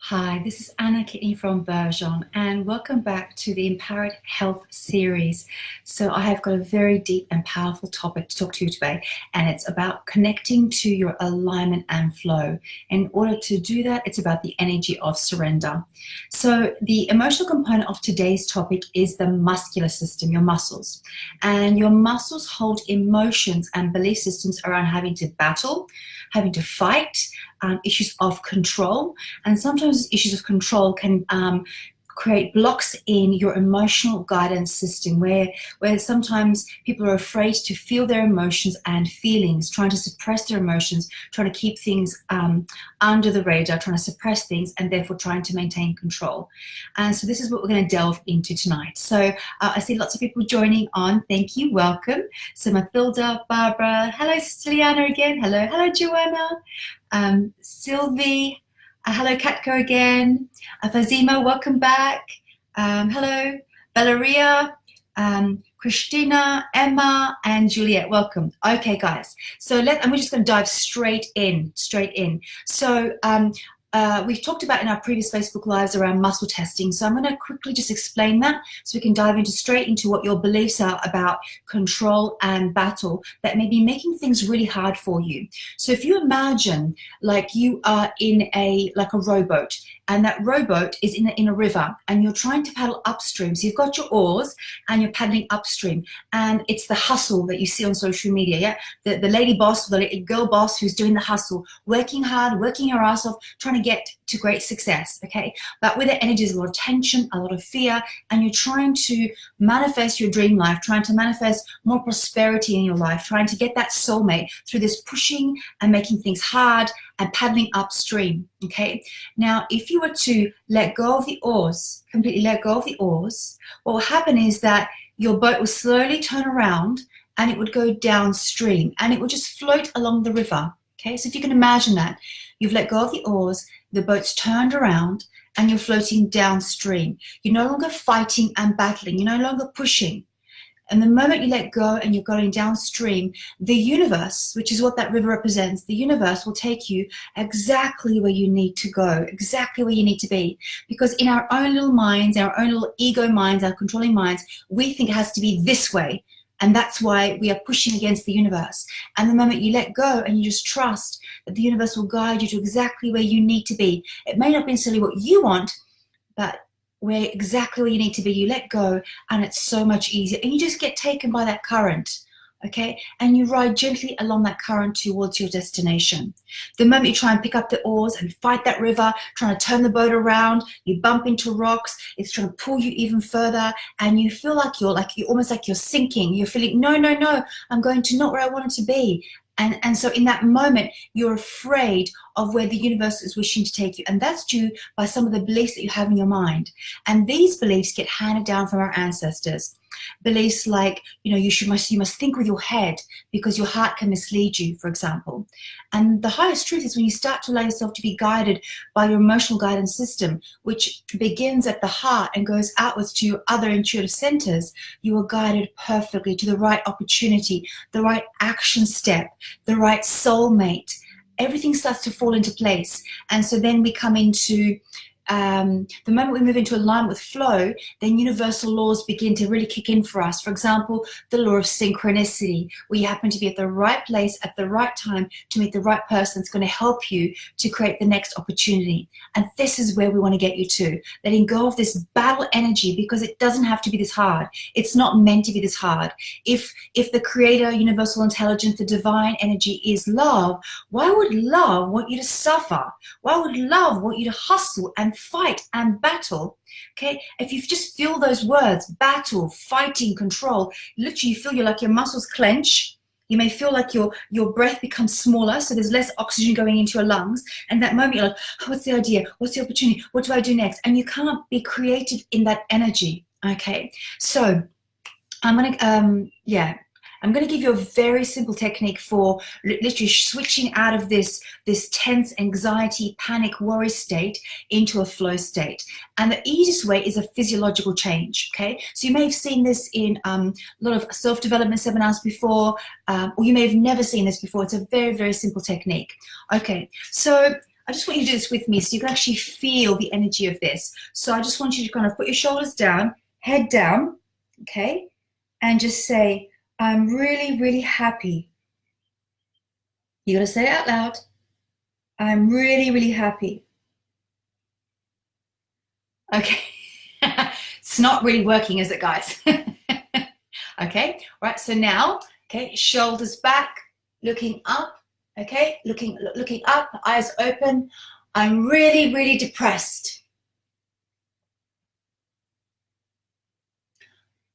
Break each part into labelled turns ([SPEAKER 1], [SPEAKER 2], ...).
[SPEAKER 1] Hi, this is Anna Kitney from Bergeon, and welcome back to the Empowered Health series. So I have got a very deep and powerful topic to talk to you today, and it's about connecting to your alignment and flow. In order to do that, it's about the energy of surrender. So the emotional component of today's topic is the muscular system, your muscles. And your muscles hold emotions and belief systems around having to battle, having to fight, issues of control, and sometimes issues of control can create blocks in your emotional guidance system where sometimes people are afraid to feel their emotions and feelings, trying to suppress their emotions, trying to keep things under the radar, trying to suppress things, and therefore trying to maintain control. And so this is what we're going to delve into tonight. So I see lots of people joining on. Thank you. Welcome. So Mathilda, Barbara, hello, Stiliana again. Hello, Joanna. Sylvie, hello, Katko again. Fazima, welcome back. Hello, Valeria, Christina, Emma, and Juliet, welcome. Okay, guys. So we're just going to dive straight in. So we've talked about in our previous Facebook Lives around muscle testing. So I'm going to quickly just explain that so we can dive straight into what your beliefs are about control and battle that may be making things really hard for you. So if you imagine like you are in a rowboat, and that rowboat is in a river, and you're trying to paddle upstream. So you've got your oars and you're paddling upstream, and it's the hustle that you see on social media, yeah? The lady boss, the girl boss who's doing the hustle, working hard, working her ass off, trying to get to great success, okay? But with that energy is a lot of tension, a lot of fear, and you're trying to manifest your dream life, trying to manifest more prosperity in your life, trying to get that soulmate through this pushing and making things hard and paddling upstream, okay? Now, if you were to let go of the oars, completely let go of the oars, what will happen is that your boat will slowly turn around and it would go downstream and it would just float along the river, okay? So if you can imagine that, you've let go of the oars, the boat's turned around and you're floating downstream. You're no longer fighting and battling, you're no longer pushing. And the moment you let go and you're going downstream, the universe, which is what that river represents, the universe will take you exactly where you need to go, exactly where you need to be. Because in our own little minds, our own little ego minds, our controlling minds, we think it has to be this way. And that's why we are pushing against the universe. And the moment you let go and you just trust that the universe will guide you to exactly where you need to be, it may not be necessarily what you want, but exactly where you need to be, you let go, and it's so much easier. And you just get taken by that current, okay? And you ride gently along that current towards your destination. The moment you try and pick up the oars and fight that river, trying to turn the boat around, you bump into rocks, it's trying to pull you even further, and you feel like you're almost like you're sinking. You're feeling, no, I'm going to not where I wanted to be. And so in that moment, you're afraid of where the universe is wishing to take you. And that's due by some of the beliefs that you have in your mind. And these beliefs get handed down from our ancestors. Beliefs like, you must think with your head because your heart can mislead you, for example. And the highest truth is when you start to allow yourself to be guided by your emotional guidance system, which begins at the heart and goes outwards to your other intuitive centers, you are guided perfectly to the right opportunity, the right action step, the right soulmate. Everything starts to fall into place. And so then we come into the moment we move into alignment with flow, then universal laws begin to really kick in for us. For example, the law of synchronicity, where you happen to be at the right place at the right time to meet the right person that's going to help you to create the next opportunity. And this is where we want to get you to, letting go of this battle energy, because it doesn't have to be this hard. It's not meant to be this hard. If the creator, universal intelligence, the divine energy is love, why would love want you to suffer? Why would love want you to hustle and fight and battle? Okay, if you just feel those words, battle, fighting, control, literally you feel your muscles clench. You may feel like your breath becomes smaller, so there's less oxygen going into your lungs. And that moment you're like, oh, what's the idea? What's the opportunity? What do I do next? And you can't be creative in that energy. Okay, so I'm going to give you a very simple technique for literally switching out of this tense anxiety, panic, worry state into a flow state. And the easiest way is a physiological change, okay? So you may have seen this in a lot of self-development seminars before, or you may have never seen this before. It's a very, very simple technique. Okay, so I just want you to do this with me so you can actually feel the energy of this. So I just want you to kind of put your shoulders down, head down, okay? And just say, I'm really, really happy. You got to say it out loud. I'm really, really happy. Okay. It's not really working, is it, guys? Okay. All right. So now, okay, shoulders back, looking up. Okay, looking up, eyes open. I'm really, really depressed.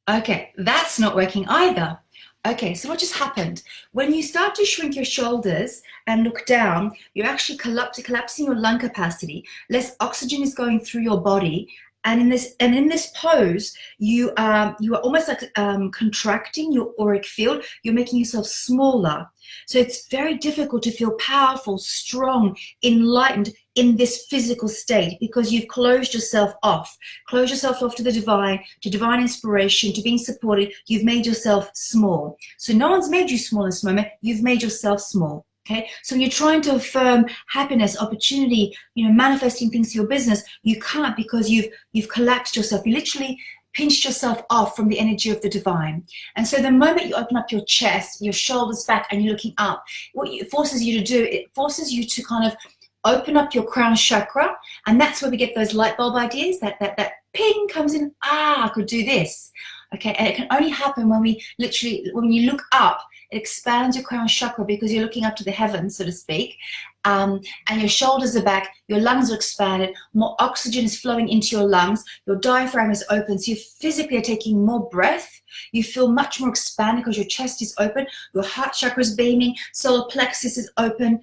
[SPEAKER 1] Okay, that's not working either. Okay, so what just happened? When you start to shrink your shoulders and look down, you're actually collapsing your lung capacity. Less oxygen is going through your body. And in this pose, you are almost like contracting your auric field. You're making yourself smaller. So it's very difficult to feel powerful, strong, enlightened in this physical state because you've closed yourself off. Close yourself off to divine inspiration, to being supported. You've made yourself small. So no one's made you small in this moment. You've made yourself small. Okay, so when you're trying to affirm happiness, opportunity, manifesting things to your business, you can't because you've collapsed yourself. You literally pinched yourself off from the energy of the divine. And so the moment you open up your chest, your shoulders back, and you're looking up, what it forces you to do, it forces you to kind of open up your crown chakra, and that's where we get those light bulb ideas. That ping comes in. I could do this. Okay, and it can only happen when you look up. It expands your crown chakra because you're looking up to the heavens, so to speak, and your shoulders are back, your lungs are expanded, more oxygen is flowing into your lungs, your diaphragm is open, so you physically are taking more breath, you feel much more expanded because your chest is open, your heart chakra is beaming, solar plexus is open,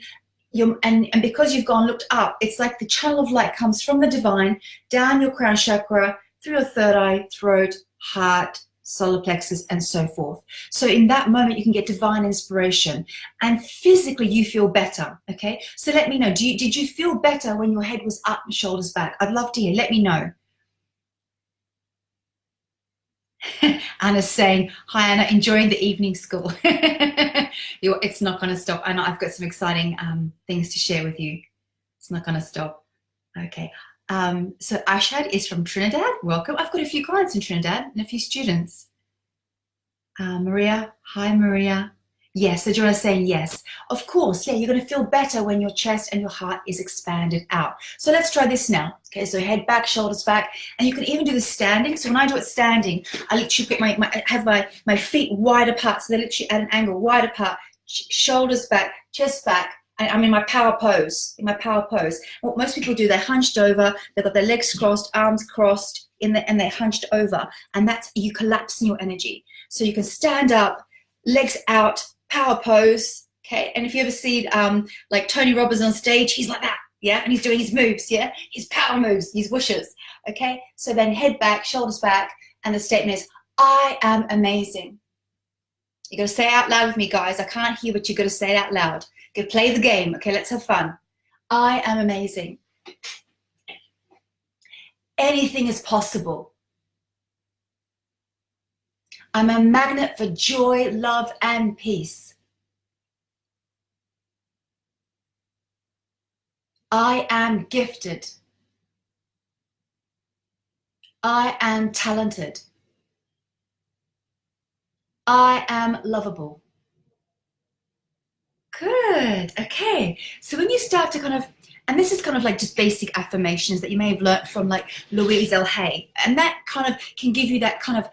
[SPEAKER 1] and because you've looked up, it's like the channel of light comes from the divine, down your crown chakra, through your third eye, throat, heart, solar plexus, and so forth. So in that moment, you can get divine inspiration and physically you feel better, okay? So let me know, did you feel better when your head was up and shoulders back? I'd love to hear, let me know. Anna's saying, hi Anna, enjoying the evening school. It's not going to stop. Anna, I've got some exciting things to share with you. It's not going to stop. Okay. So Ashad is from Trinidad. Welcome. I've got a few clients in Trinidad and a few students. Maria. Hi, Maria. Yes, so Joanna's saying yes. Of course, yeah, you're going to feel better when your chest and your heart is expanded out. So let's try this now. Okay, so head back, shoulders back, and you can even do the standing. So when I do it standing, I literally put my feet wide apart, so they're literally at an angle, wide apart, shoulders back, chest back. I'm in my power pose. What most people do, they're hunched over, they've got their legs crossed, arms crossed, and they're hunched over, and that's you collapsing your energy. So you can stand up, legs out, power pose, okay? And if you ever see like Tony Robbins on stage, he's like that, yeah? And he's doing his moves, yeah? His power moves, his whooshes, okay? So then head back, shoulders back, and the statement is, I am amazing. You got to say it out loud with me, guys. I can't hear, but you got to say it out loud. Go play the game, okay? Let's have fun. I am amazing. Anything is possible. I'm a magnet for joy, love, and peace. I am gifted. I am talented. I am lovable. Good. Okay. So when you start to kind of, and this is kind of like just basic affirmations that you may have learned from like Louise L. Hay, and that kind of can give you that kind of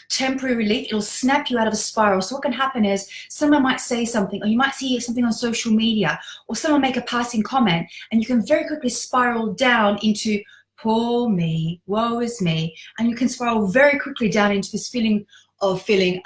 [SPEAKER 1] temporary relief. It'll snap you out of a spiral. So what can happen is someone might say something, or you might see something on social media, or someone make a passing comment, and you can very quickly spiral down into poor me, woe is me, and you can spiral very quickly down into this feeling of feeling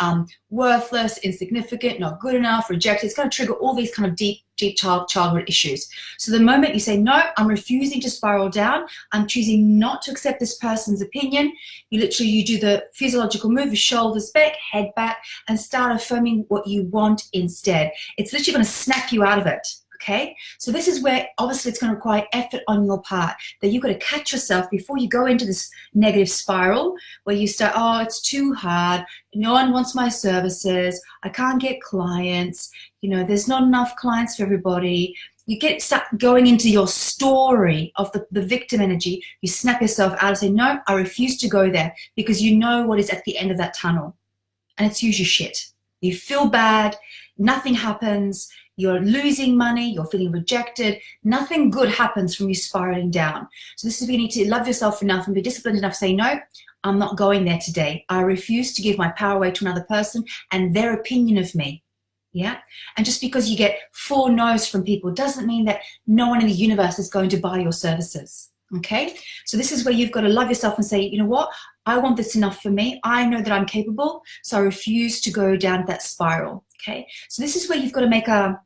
[SPEAKER 1] worthless, insignificant, not good enough, rejected. It's going to trigger all these kind of deep childhood issues. So the moment you say, no, I'm refusing to spiral down, I'm choosing not to accept this person's opinion, you do the physiological move, your shoulders back, head back, and start affirming what you want instead. It's literally going to snap you out of it. Okay, so this is where obviously it's going to require effort on your part, that you've got to catch yourself before you go into this negative spiral where you start, oh, it's too hard, no one wants my services, I can't get clients, there's not enough clients for everybody, you get stuck going into your story of the victim energy. You snap yourself out and say, no, I refuse to go there, because you know what is at the end of that tunnel. And it's usually shit. You feel bad, nothing happens, you're losing money, you're feeling rejected, nothing good happens from you spiraling down. So this is where you need to love yourself enough and be disciplined enough to say, no, I'm not going there today. I refuse to give my power away to another person and their opinion of me. Yeah. And just because you get 4 no's from people doesn't mean that no one in the universe is going to buy your services. Okay. So this is where you've got to love yourself and say, you know what? I want this enough for me. I know that I'm capable. So I refuse to go down that spiral. Okay. So this is where you've got to make a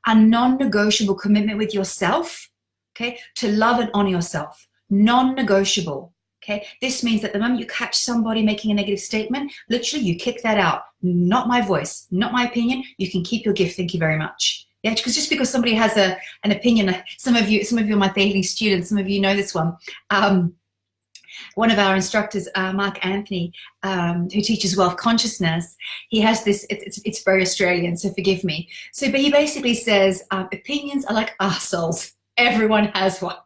[SPEAKER 1] non-negotiable commitment with yourself. Okay. To love and honor yourself. Non-negotiable. Okay. This means that the moment you catch somebody making a negative statement, literally you kick that out. Not my voice, not my opinion. You can keep your gift. Thank you very much. Yeah, because just because somebody has an opinion, some of you are my daily students, some of you know this one. One of our instructors, Mark Anthony, who teaches wealth consciousness, he has this, it's very Australian, so forgive me. But he basically says, opinions are like arseholes. Everyone has one.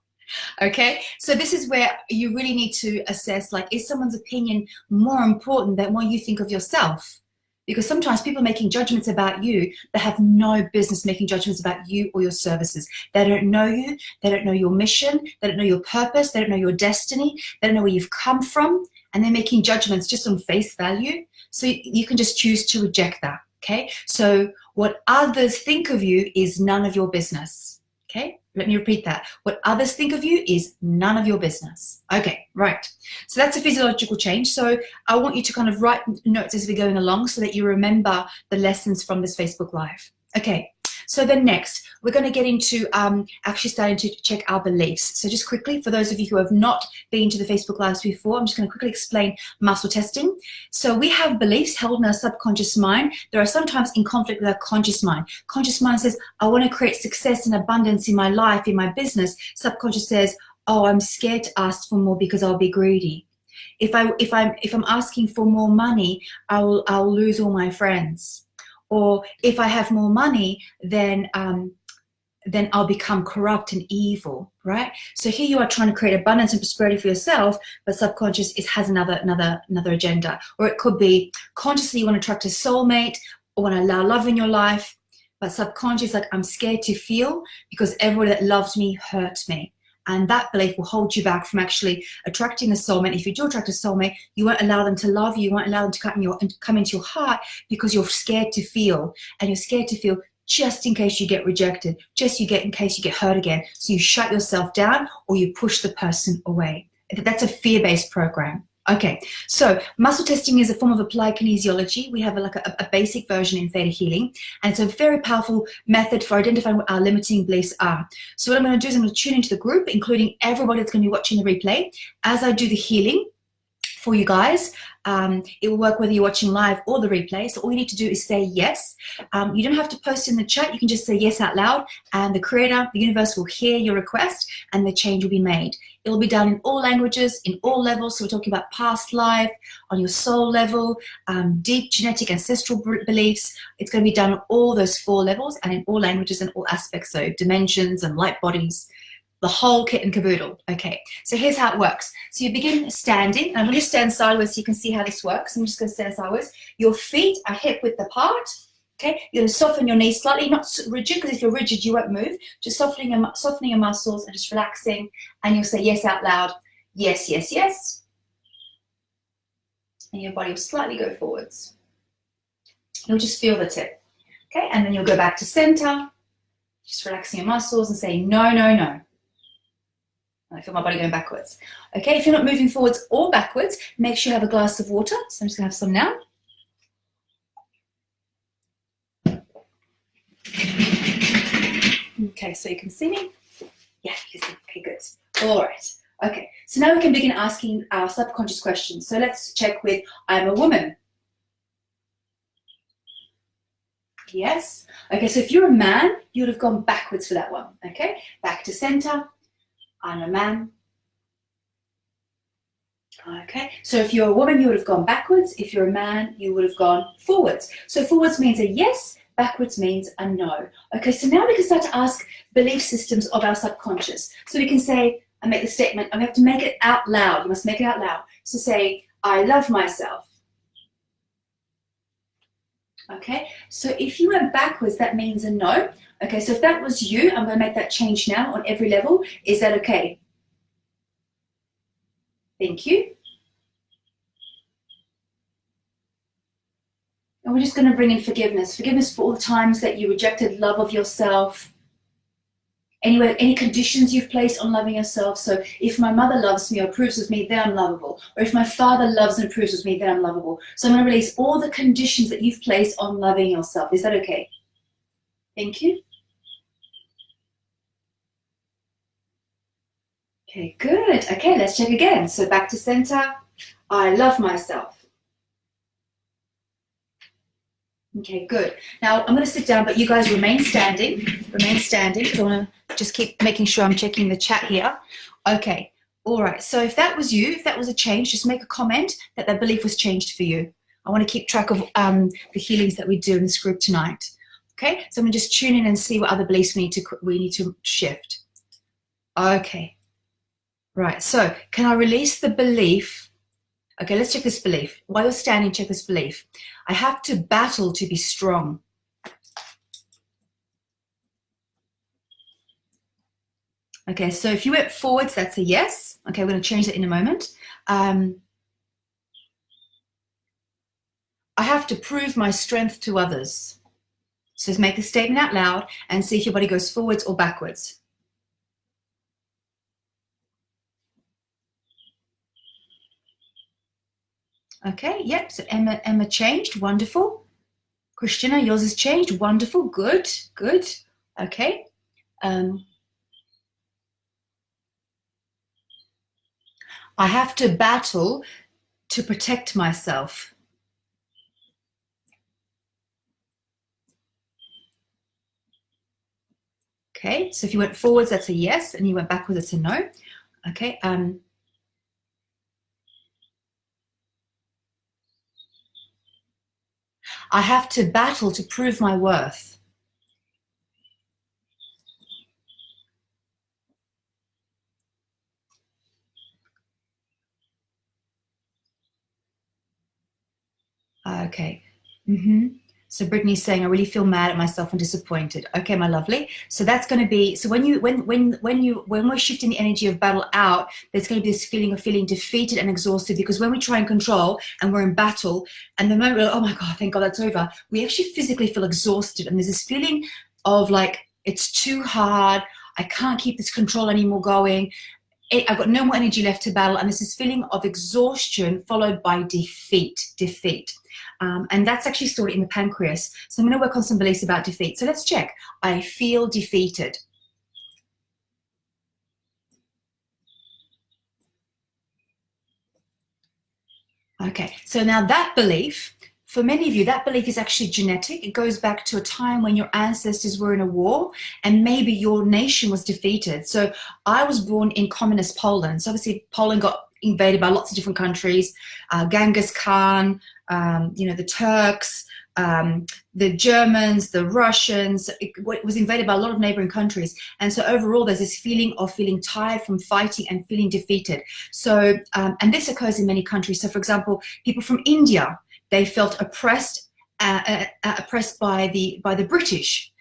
[SPEAKER 1] Okay, so this is where you really need to assess, like, is someone's opinion more important than what you think of yourself? Because sometimes people are making judgments about you that have no business making judgments about you or your services. They don't know you. They don't know your mission. They don't know your purpose. They don't know your destiny. They don't know where you've come from. And they're making judgments just on face value. So you can just choose to reject that. Okay. So what others think of you is none of your business. Okay. Let me repeat that. What others think of you is none of your business. Okay, right. So that's a physiological change. So I want you to kind of write notes as we're going along so that you remember the lessons from this Facebook Live. Okay, so then next, we're going to get into actually starting to check our beliefs. So just quickly, for those of you who have not been to the Facebook Lives before, I'm just going to quickly explain muscle testing. So we have beliefs held in our subconscious mind. They are sometimes in conflict with our conscious mind. Conscious mind says, I want to create success and abundance in my life, in my business. Subconscious says, oh, I'm scared to ask for more because I'll be greedy. If I'm asking for more money, I'll lose all my friends. Or if I have more money, then I'll become corrupt and evil, right? So here you are trying to create abundance and prosperity for yourself, but subconscious has another agenda. Or it could be consciously you want to attract a soulmate or want to allow love in your life, but subconscious, like, I'm scared to feel because everybody that loved me hurt me. And that belief will hold you back from actually attracting a soulmate. If you do attract a soulmate, you won't allow them to love you. You won't allow them to come into your heart because you're scared to feel. And you're scared to feel just in case you get rejected, in case you get hurt again. So you shut yourself down or you push the person away. That's a fear-based program. Okay, so muscle testing is a form of applied kinesiology. We have a basic version in Theta Healing, and it's a very powerful method for identifying what our limiting beliefs are. So what I'm going to do is I'm going to tune into the group, including everybody that's going to be watching the replay. As I do the healing for you guys, it will work whether you're watching live or the replay. So all you need to do is say yes. You don't have to post in the chat. You can just say yes out loud, and the creator, the universe, will hear your request and the change will be made. It will be done in all languages, in all levels. So we're talking about past life, on your soul level, deep genetic ancestral beliefs. It's going to be done on all those 4 levels and in all languages and all aspects. So dimensions and light bodies, the whole kit and caboodle. Okay, so here's how it works. So you begin standing. I'm going to stand sideways so you can see how this works. I'm just going to stand sideways. Your feet are hip width apart. Okay, you're going to soften your knees slightly, not rigid, because if you're rigid, you won't move. Just softening your muscles and just relaxing. And you'll say yes out loud. Yes, yes, yes. And your body will slightly go forwards. You'll just feel the tip. Okay, and then you'll go back to center. Just relaxing your muscles and saying no, no, no. I feel my body going backwards. Okay, if you're not moving forwards or backwards, make sure you have a glass of water. So I'm just going to have some now. Okay, so you can see me? Yeah, you can see. Okay, good. All right. Okay, so now we can begin asking our subconscious questions. So let's check with, I'm a woman. Yes. Okay, so if you're a man, you would have gone backwards for that one. Okay, back to center. I'm a man. Okay, so if you're a woman, you would have gone backwards. If you're a man, you would have gone forwards. So forwards means a yes, backwards means a no. Okay, so now we can start to ask belief systems of our subconscious. So we can say, and make the statement, and we have to make it out loud. You must make it out loud. So say, I love myself. Okay, so if you went backwards, that means a no. Okay, so if that was you, I'm going to make that change now on every level. Is that okay? Thank you. And we're just going to bring in forgiveness. Forgiveness for all the times that you rejected love of yourself. Anyway, any conditions you've placed on loving yourself. So if my mother loves me or approves of me, then I'm lovable. Or if my father loves and approves of me, then I'm lovable. So I'm going to release all the conditions that you've placed on loving yourself. Is that okay? Thank you. Okay, good. Okay, let's check again. So back to center. I love myself. Okay, good. Now I'm going to sit down, but you guys remain standing. Remain standing because I want to just keep making sure I'm checking the chat here. Okay, all right. So if that was you, if that was a change, just make a comment that that belief was changed for you. I want to keep track of the healings that we do in this group tonight. Okay, so I'm going to just tune in and see what other beliefs we need to shift. Okay, right. So can I release the belief? Okay, let's check this belief. While you're standing, check this belief. I have to battle to be strong. Okay, so if you went forwards, that's a yes. Okay, we're going to change that in a moment. I have to prove my strength to others. So just make the statement out loud and see if your body goes forwards or backwards. Okay, yep, so Emma changed, wonderful. Christina, yours has changed, wonderful, good, good. Okay. I have to battle to protect myself. Okay, so if you went forwards, that's a yes, and you went backwards, that's a no. Okay. I have to battle to prove my worth. Okay. So Brittany's saying, I really feel mad at myself and disappointed. Okay, my lovely. So that's going to be, so when we're shifting the energy of battle out, there's going to be this feeling of feeling defeated and exhausted, because when we try and control and we're in battle, and the moment we're like, oh my God, thank God that's over, we actually physically feel exhausted. And there's this feeling of like, it's too hard. I can't keep this control anymore going. I've got no more energy left to battle. And there's this feeling of exhaustion followed by defeat. And that's actually stored in the pancreas. So I'm going to work on some beliefs about defeat. So let's check. I feel defeated. Okay, so now that belief, for many of you, that belief is actually genetic. It goes back to a time when your ancestors were in a war and maybe your nation was defeated. So I was born in communist Poland. So obviously Poland got invaded by lots of different countries. Genghis Khan, the Turks, the Germans, the Russians. It was invaded by a lot of neighboring countries. And so overall, there's this feeling of feeling tired from fighting and feeling defeated. So, and this occurs in many countries. So for example, people from India, they felt oppressed by the British.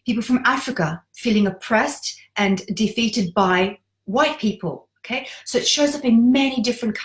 [SPEAKER 1] People from Africa feeling oppressed and defeated by white people. Okay, so it shows up in many different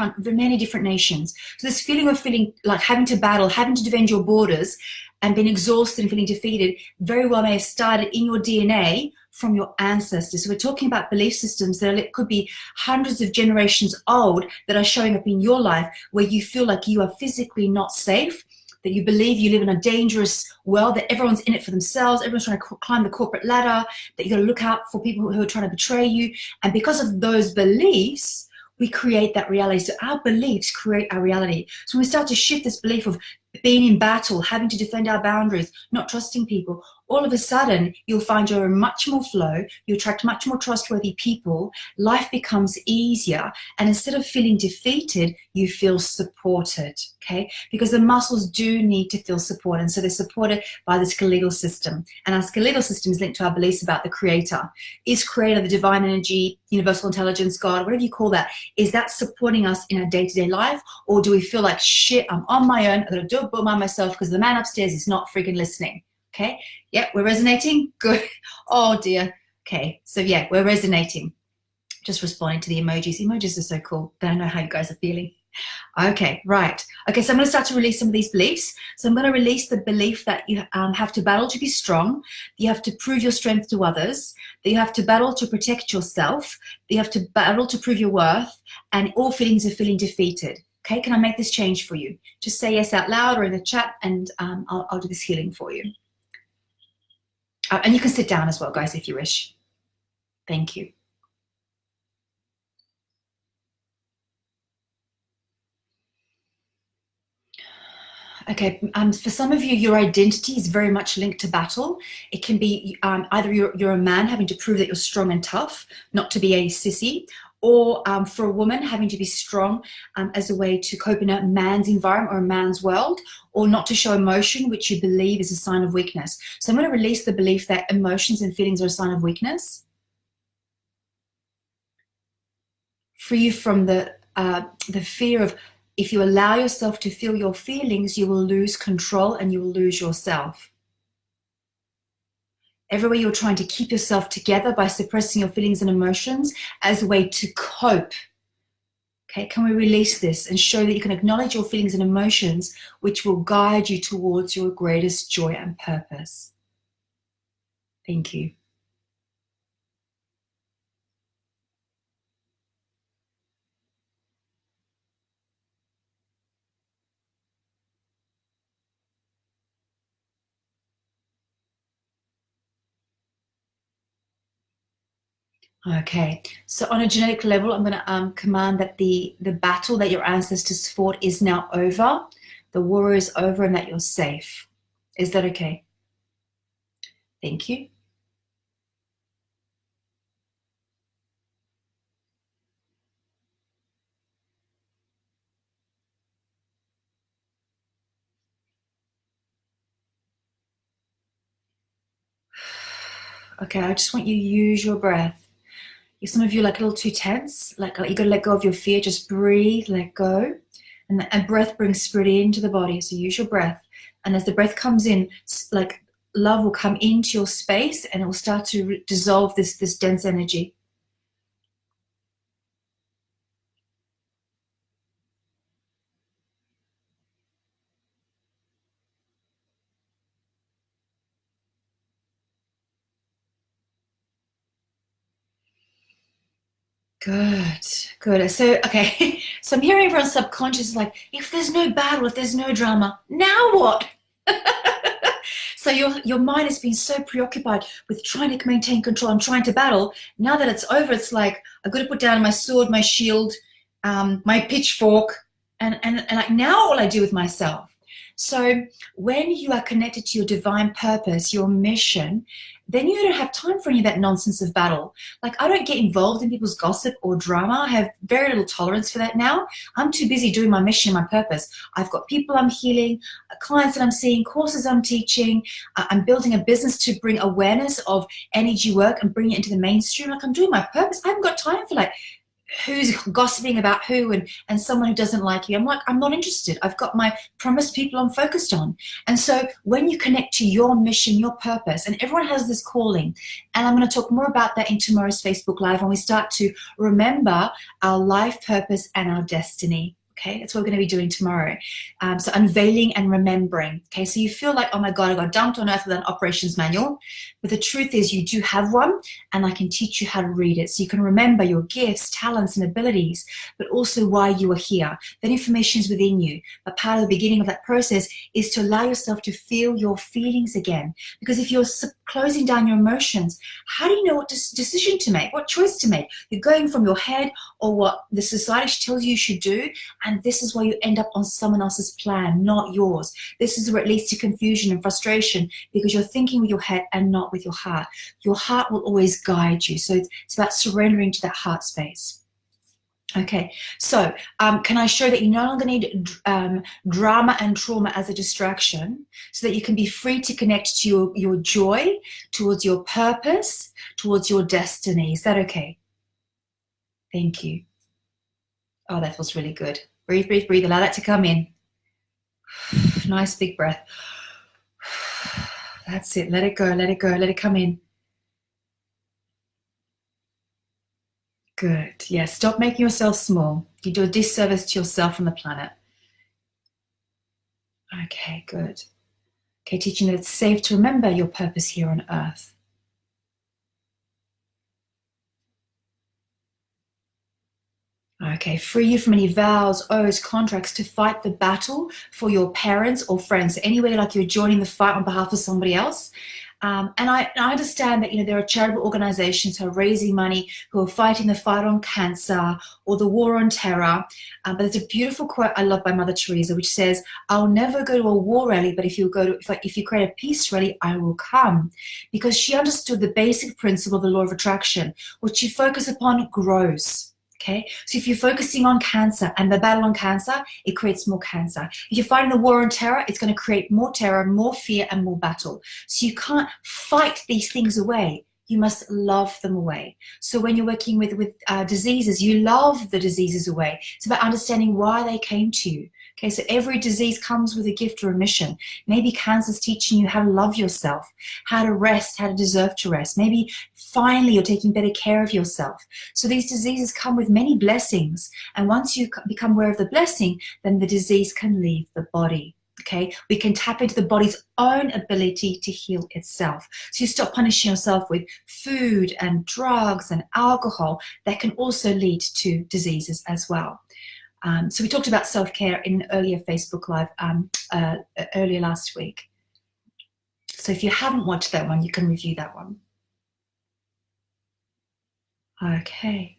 [SPEAKER 1] nations. So this feeling of feeling like having to battle, having to defend your borders, and being exhausted and feeling defeated very well may have started in your DNA from your ancestors. So we're talking about belief systems that could be hundreds of generations old that are showing up in your life, where you feel like you are physically not safe, that you believe you live in a dangerous world, that everyone's in it for themselves, everyone's trying to climb the corporate ladder, that you got to look out for people who are trying to betray you. And because of those beliefs, we create that reality. So our beliefs create our reality. So when we start to shift this belief of being in battle, having to defend our boundaries, not trusting people, all of a sudden you'll find you're in much more flow, you attract much more trustworthy people, life becomes easier, and instead of feeling defeated, you feel supported, okay? Because the muscles do need to feel support, and so they're supported by the skeletal system. And our skeletal system is linked to our beliefs about the creator. Is creator, the divine energy, universal intelligence, God, whatever you call that, is that supporting us in our day-to-day life? Or do we feel like, shit, I'm on my own, I'm gonna do it by myself because the man upstairs is not freaking listening? Okay, yeah, we're resonating, good. Oh dear. Okay, so yeah, we're resonating. Just responding to the emojis. Emojis are so cool. I don't know how you guys are feeling. Okay, right. Okay, so I'm going to start to release some of these beliefs. So I'm going to release the belief that you have to battle to be strong, you have to prove your strength to others, that you have to battle to protect yourself, that you have to battle to prove your worth, and all feelings of feeling defeated. Okay, can I make this change for you? Just say yes out loud or in the chat, and I'll do this healing for you. And you can sit down as well, guys, if you wish. Thank you. Okay, for some of you, your identity is very much linked to battle. It can be either you're a man having to prove that you're strong and tough, not to be a sissy, or for a woman having to be strong as a way to cope in a man's environment or a man's world, or not to show emotion, which you believe is a sign of weakness. So I'm going to release the belief that emotions and feelings are a sign of weakness. Free you from the fear of, if you allow yourself to feel your feelings, you will lose control and you will lose yourself. Everywhere you're trying to keep yourself together by suppressing your feelings and emotions as a way to cope. Okay, can we release this and show that you can acknowledge your feelings and emotions, which will guide you towards your greatest joy and purpose? Thank you. Okay, so on a genetic level, I'm going to command that the battle that your ancestors fought is now over. The war is over and that you're safe. Is that okay? Thank you. Okay, I just want you to use your breath. If some of you are like a little too tense, like you got to let go of your fear, just breathe, let go. And breath brings spirit into the body, so use your breath. And as the breath comes in, like love will come into your space and it will start to dissolve this dense energy. Good, good. So, okay, so I'm hearing everyone's subconscious like, if there's no battle, if there's no drama, now what? So your mind has been so preoccupied with trying to maintain control and trying to battle. Now that it's over, it's like, I've got to put down my sword, my shield, my pitchfork, and like now what will I do with myself? So when you are connected to your divine purpose, your mission, then you don't have time for any of that nonsense of battle. Like, I don't get involved in people's gossip or drama. I have very little tolerance for that now. I'm too busy doing my mission and my purpose. I've got people I'm healing, clients that I'm seeing, courses I'm teaching. I'm building a business to bring awareness of energy work and bring it into the mainstream. Like, I'm doing my purpose. I haven't got time for like who's gossiping about who and someone who doesn't like you. I'm like, I'm not interested. I've got my promised people I'm focused on. And so when you connect to your mission, your purpose, and everyone has this calling, and I'm going to talk more about that in tomorrow's Facebook Live when we start to remember our life purpose and our destiny. Okay, that's what we're going to be doing tomorrow. So unveiling and remembering. Okay, so you feel like, oh my God, I got dumped on earth with an operations manual. But the truth is you do have one, and I can teach you how to read it. So you can remember your gifts, talents, and abilities, but also why you are here. That information is within you. But part of the beginning of that process is to allow yourself to feel your feelings again. Because if you're closing down your emotions, how do you know what decision to make, what choice to make? You're going from your head or what the society tells you should do, And this is why you end up on someone else's plan, not yours. This is where it leads to confusion and frustration, because you're thinking with your head and not with your heart. Your heart will always guide you. So it's about surrendering to that heart space. Okay, so can I show that you no longer need drama and trauma as a distraction, so that you can be free to connect to your joy, towards your purpose, towards your destiny? Is that okay? Thank you. Oh, that feels really good. Breathe, breathe, breathe. Allow that to come in. Nice big breath. That's it. Let it go, let it go, let it come in. Good. Yeah, stop making yourself small. You do a disservice to yourself and the planet. Okay, good. Okay, teaching that it's safe to remember your purpose here on earth. Okay, free you from any vows, oaths, contracts to fight the battle for your parents or friends. Anyway, like you're joining the fight on behalf of somebody else. And I understand that, there are charitable organizations who are raising money, who are fighting the fight on cancer or the war on terror. But there's a beautiful quote I love by Mother Teresa, which says, "I'll never go to a war rally, but if you create a peace rally, I will come." Because she understood the basic principle of the law of attraction. What you focus upon grows. Okay, so if you're focusing on cancer and the battle on cancer, it creates more cancer. If you're fighting the war on terror, it's going to create more terror, more fear, and more battle. So you can't fight these things away. You must love them away. So when you're working with diseases, you love the diseases away. It's about understanding why they came to you. Okay, so every disease comes with a gift or a mission. Maybe cancer's teaching you how to love yourself, how to rest, how to deserve to rest. Maybe finally you're taking better care of yourself. So these diseases come with many blessings. And once you become aware of the blessing, then the disease can leave the body. Okay, we can tap into the body's own ability to heal itself. So you stop punishing yourself with food and drugs and alcohol that can also lead to diseases as well. So we talked about self-care in an earlier Facebook Live earlier last week. So if you haven't watched that one, you can review that one. Okay.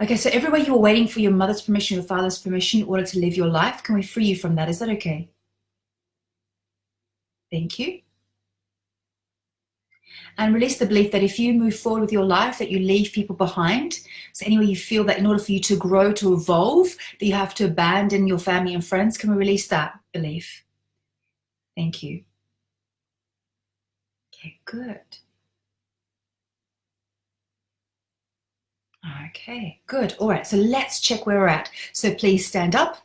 [SPEAKER 1] Okay, so everywhere you were waiting for your mother's permission, your father's permission in order to live your life, can we free you from that? Is that okay? Thank you. And release the belief that if you move forward with your life, that you leave people behind. So anyway, you feel that in order for you to grow, to evolve, that you have to abandon your family and friends, can we release that belief? Thank you. Okay, good. Okay, good. All right, so let's check where we're at. So please stand up.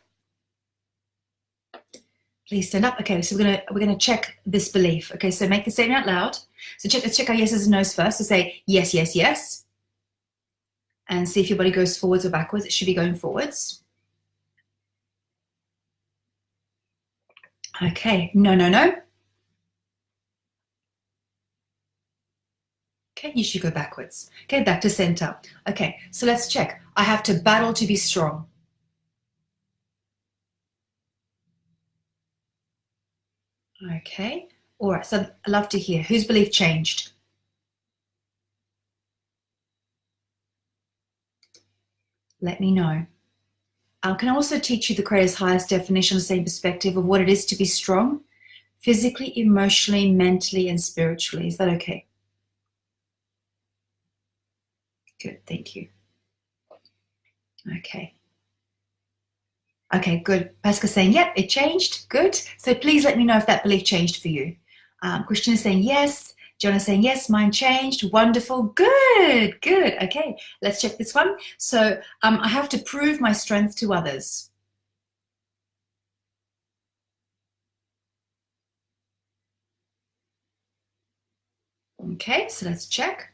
[SPEAKER 1] Please stand up. Okay, so we're gonna check this belief. Okay, so make the statement out loud. So let's check our yeses and nos first. So say yes, yes, yes. And see if your body goes forwards or backwards. It should be going forwards. Okay, no, no, no. Okay, you should go backwards. Okay, back to center. Okay, so let's check. I have to battle to be strong. Okay, all right, so I'd love to hear. Whose belief changed? Let me know. Can I also teach you the Creator's highest definition, the same perspective of what it is to be strong? Physically, emotionally, mentally, and spiritually. Is that okay? Good, thank you. Okay. Okay, good. Pasca's saying, yep, it changed. Good. So please let me know if that belief changed for you. Christian is saying yes. Jonah saying yes, mine changed. Wonderful. Good, good. Okay, let's check this one. So I have to prove my strength to others. Okay, so let's check.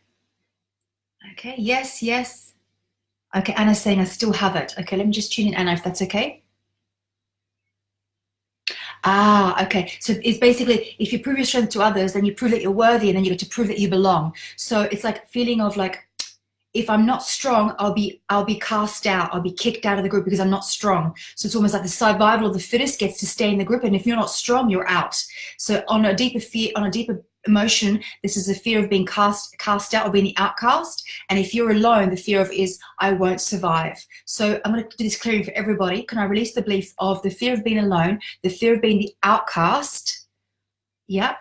[SPEAKER 1] Okay, yes, yes. Okay, Anna's saying I still have it. Okay, let me just tune in, Anna, if that's okay. Ah, okay. So it's basically, if you prove your strength to others, then you prove that you're worthy, and then you get to prove that you belong. So it's like feeling of like, if I'm not strong, I'll be cast out. I'll be kicked out of the group because I'm not strong. So it's almost like the survival of the fittest gets to stay in the group, and if you're not strong, you're out. So on a deeper emotion, this is the fear of being cast out or being the outcast. And if you're alone, the fear of is I won't survive. So I'm going to do this clearing for everybody. Can I release the belief of the fear of being alone, the fear of being the outcast, yeah,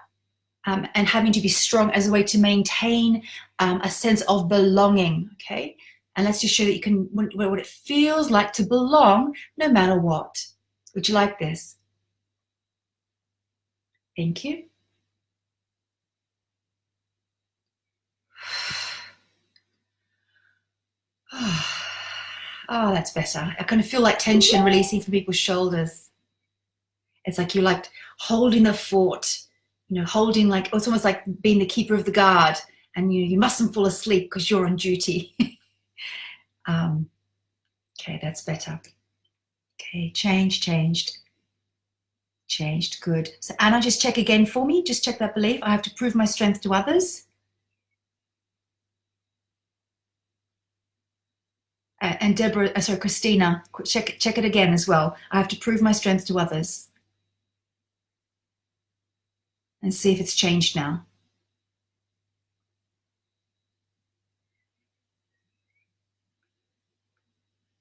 [SPEAKER 1] and having to be strong as a way to maintain a sense of belonging, okay? And let's just show that you can, what it feels like to belong no matter what. Would you like this? Thank you. Oh, that's better. I kind of feel like tension releasing from people's shoulders. It's like you're like holding the fort, you know, holding like, it's almost like being the keeper of the guard, and you mustn't fall asleep because you're on duty. Okay, that's better. Okay, changed. Good. So Anna, just check again for me. Just check that belief. I have to prove my strength to others. And Deborah, sorry, Christina, check it again as well. I have to prove my strength to others. And see if it's changed now.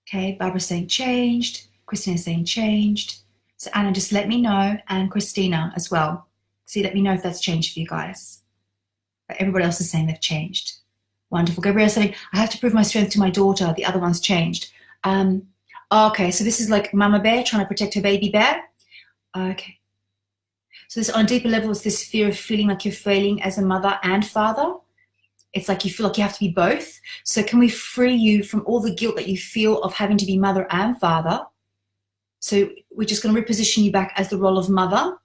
[SPEAKER 1] Okay, Barbara's saying changed. Christina's saying changed. So Anna, just let me know, and Christina as well. See, let me know if that's changed for you guys. But everybody else is saying they've changed. Wonderful. Gabrielle's saying, I have to prove my strength to my daughter. The other one's changed. Okay, so this is like Mama Bear trying to protect her baby bear. Okay. So this on a deeper level is this fear of feeling like you're failing as a mother and father. It's like you feel like you have to be both. So can we free you from all the guilt that you feel of having to be mother and father? So we're just going to reposition you back as the role of mother,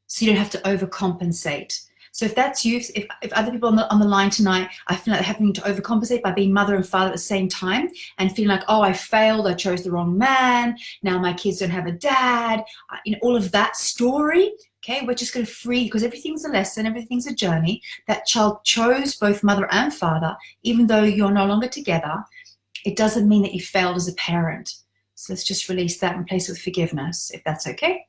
[SPEAKER 1] so you don't have to overcompensate. So if that's you, if other people on the line tonight, I feel like having to overcompensate by being mother and father at the same time and feeling like, oh, I failed, I chose the wrong man, now my kids don't have a dad, you know, all of that story. Okay, we're just going to free, because everything's a lesson, everything's a journey. That child chose both mother and father, even though you're no longer together. It doesn't mean that you failed as a parent. So let's just release that and replace it with forgiveness, if that's okay.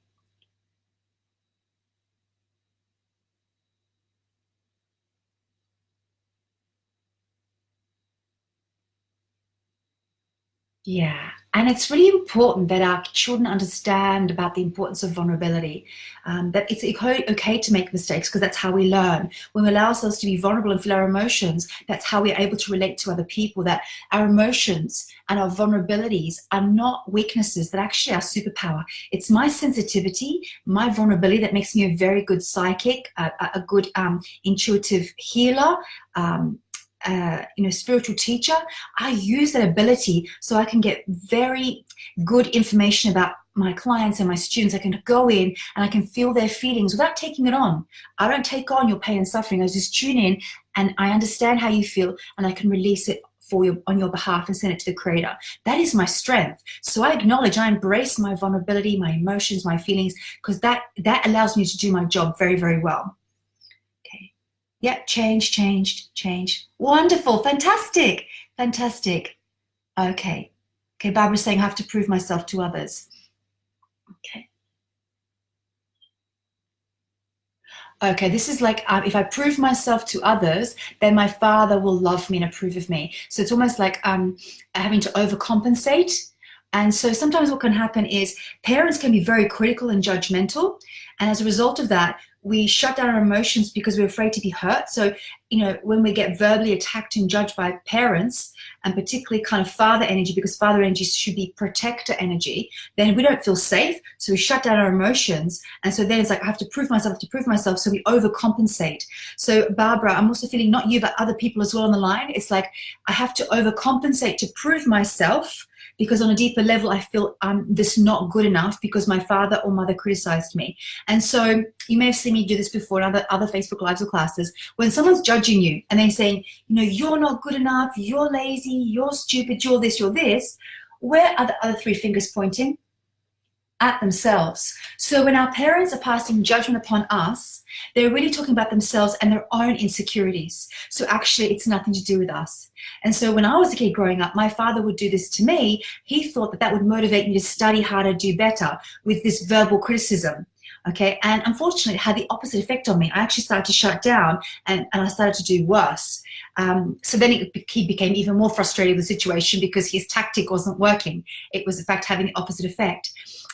[SPEAKER 1] Yeah, and it's really important that our children understand about the importance of vulnerability, that it's okay to make mistakes, because that's how we learn. When we allow ourselves to be vulnerable and feel our emotions, that's how we're able to relate to other people, that our emotions and our vulnerabilities are not weaknesses, that actually are superpower. It's my sensitivity, my vulnerability that makes me a very good psychic, a good intuitive healer, spiritual teacher. I use that ability so I can get very good information about my clients and my students. I can go in and I can feel their feelings without taking it on. I don't take on your pain and suffering. I just tune in and I understand how you feel, and I can release it for you on your behalf and send it to the creator. That is my strength. So I acknowledge, I embrace my vulnerability, my emotions, my feelings, because that allows me to do my job very, very well. Yep, changed. Wonderful, fantastic. Okay, Barbara's saying I have to prove myself to others. Okay, this is like, if I prove myself to others, then my father will love me and approve of me. So it's almost like having to overcompensate. And so sometimes what can happen is parents can be very critical and judgmental. And as a result of that, we shut down our emotions because we're afraid to be hurt. So, when we get verbally attacked and judged by parents, and particularly kind of father energy, because father energy should be protector energy, then we don't feel safe. So we shut down our emotions. And so then it's like, I have to prove myself. So we overcompensate. So Barbara, I'm also feeling not you, but other people as well on the line. It's like, I have to overcompensate to prove myself, because on a deeper level, I feel this not good enough because my father or mother criticized me. And so you may have seen me do this before in other Facebook Lives or classes. When someone's judging you and they're saying, you're not good enough, you're lazy, you're stupid, you're this, where are the other three fingers pointing? At themselves. So when our parents are passing judgment upon us, they're really talking about themselves and their own insecurities. So actually it's nothing to do with us. And so when I was a kid growing up, my father would do this to me. He thought that would motivate me to study harder, do better, with this verbal criticism. Okay, and unfortunately, it had the opposite effect on me. I actually started to shut down, and I started to do worse. So then he became even more frustrated with the situation because his tactic wasn't working. It was, in fact, having the opposite effect.